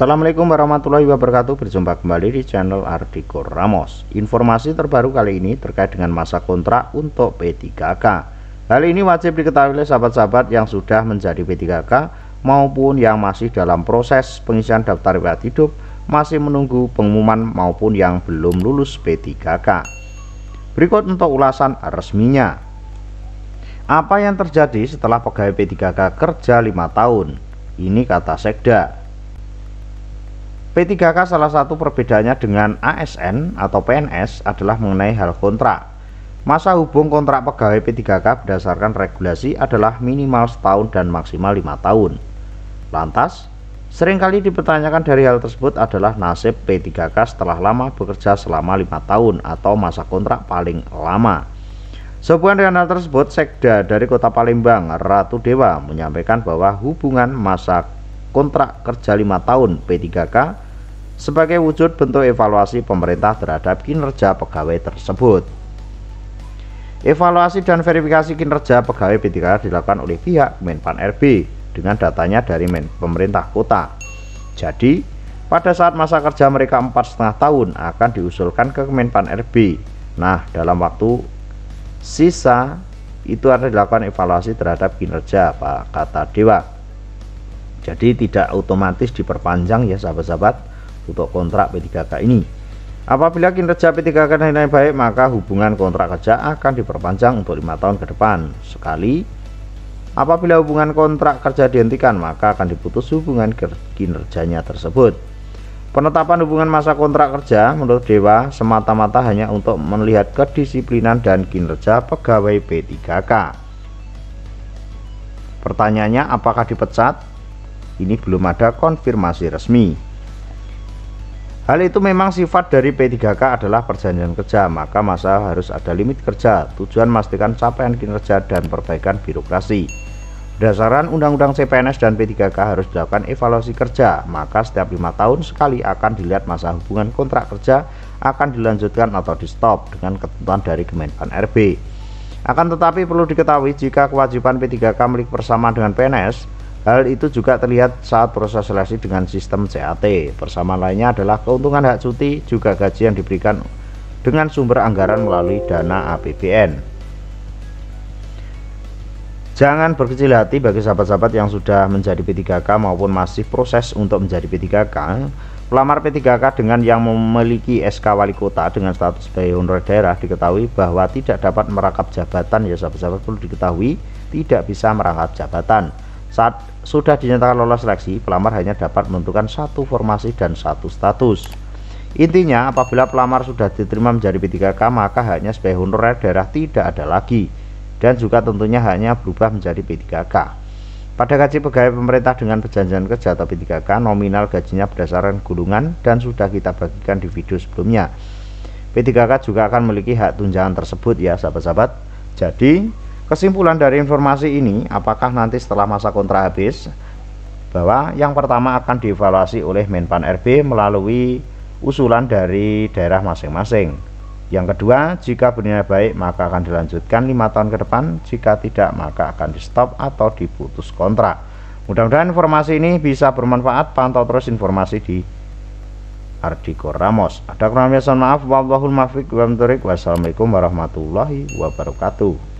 Assalamualaikum warahmatullahi wabarakatuh. Berjumpa kembali di channel Ardhiko Ramos. Informasi terbaru kali ini terkait dengan masa kontrak untuk P3K. Hal ini wajib diketahui oleh sahabat-sahabat yang sudah menjadi P3K maupun yang masih dalam proses pengisian daftar riwayat hidup, masih menunggu pengumuman maupun yang belum lulus P3K. Berikut untuk ulasan resminya. Apa yang terjadi setelah pegawai P3K kerja 5 tahun? Ini kata Sekda. P3K salah satu perbedaannya dengan ASN atau PNS adalah mengenai hal kontrak. Masa hubung kontrak pegawai P3K berdasarkan regulasi adalah minimal setahun dan maksimal 5 tahun. Lantas, seringkali dipertanyakan dari hal tersebut adalah nasib P3K setelah lama bekerja selama 5 tahun atau masa kontrak paling lama. Sehubungan dengan hal tersebut, Sekda dari Kota Palembang, Ratu Dewa, menyampaikan bahwa hubungan masa kontrak kerja 5 tahun P3K sebagai wujud bentuk evaluasi pemerintah terhadap kinerja pegawai tersebut. Evaluasi dan verifikasi kinerja pegawai P3K dilakukan oleh pihak Menpan RB dengan datanya dari pemerintah kota. Jadi, pada saat masa kerja mereka 4,5 tahun akan diusulkan ke Menpan RB. Nah, dalam waktu sisa itu ada dilakukan evaluasi terhadap kinerja, Pak, kata Dewa. Jadi tidak otomatis diperpanjang ya sahabat-sahabat untuk kontrak P3K ini. Apabila kinerja P3K dinilai baik, maka hubungan kontrak kerja akan diperpanjang untuk 5 tahun ke depan sekali. Apabila hubungan kontrak kerja dihentikan, maka akan diputus hubungan kinerjanya tersebut. Penetapan hubungan masa kontrak kerja menurut Dewa semata-mata hanya untuk melihat kedisiplinan dan kinerja pegawai P3K. Pertanyaannya, apakah dipecat? Ini belum ada konfirmasi resmi. Hal itu memang sifat dari P3K adalah perjanjian kerja, maka masa harus ada limit kerja, tujuan memastikan capaian kinerja dan perbaikan birokrasi. Berdasarkan Undang-Undang CPNS dan P3K harus dilakukan evaluasi kerja, maka setiap 5 tahun sekali akan dilihat masa hubungan kontrak kerja akan dilanjutkan atau di stop dengan ketentuan dari Kemenpan RB. Akan tetapi perlu diketahui jika kewajiban P3K milik persamaan dengan PNS, hal itu juga terlihat saat proses seleksi dengan sistem CAT. Persamaan lainnya adalah keuntungan hak cuti, juga gaji yang diberikan dengan sumber anggaran melalui dana APBN. Jangan berkecil hati bagi sahabat-sahabat yang sudah menjadi P3K maupun masih proses untuk menjadi P3K. Pelamar P3K dengan yang memiliki SK Wali Kota dengan status sebagai honorer daerah diketahui bahwa tidak dapat merangkap jabatan ya sahabat-sahabat, perlu diketahui tidak bisa merangkap jabatan. Saat sudah dinyatakan lolos seleksi, pelamar hanya dapat menentukan satu formasi dan satu status. Intinya, apabila pelamar sudah diterima menjadi P3K, maka haknya sebagai honorer daerah tidak ada lagi, dan juga tentunya haknya berubah menjadi P3K. Pada gaji pegawai pemerintah dengan perjanjian kerja atau P3K, nominal gajinya berdasarkan gulungan dan sudah kita bagikan di video sebelumnya. P3K juga akan memiliki hak tunjangan tersebut ya sahabat-sahabat. Jadi, kesimpulan dari informasi ini, apakah nanti setelah masa kontrak habis, bahwa yang pertama akan dievaluasi oleh Menpan RB melalui usulan dari daerah masing-masing. Yang kedua, jika bernilai baik maka akan dilanjutkan 5 tahun ke depan, jika tidak maka akan di stop atau diputus kontrak. Mudah-mudahan informasi ini bisa bermanfaat. Pantau terus informasi di Ardhiko Ramos. Ada kurang lebih, maaf. Wallahul muwaffiq. Wassalamualaikum warahmatullahi wabarakatuh.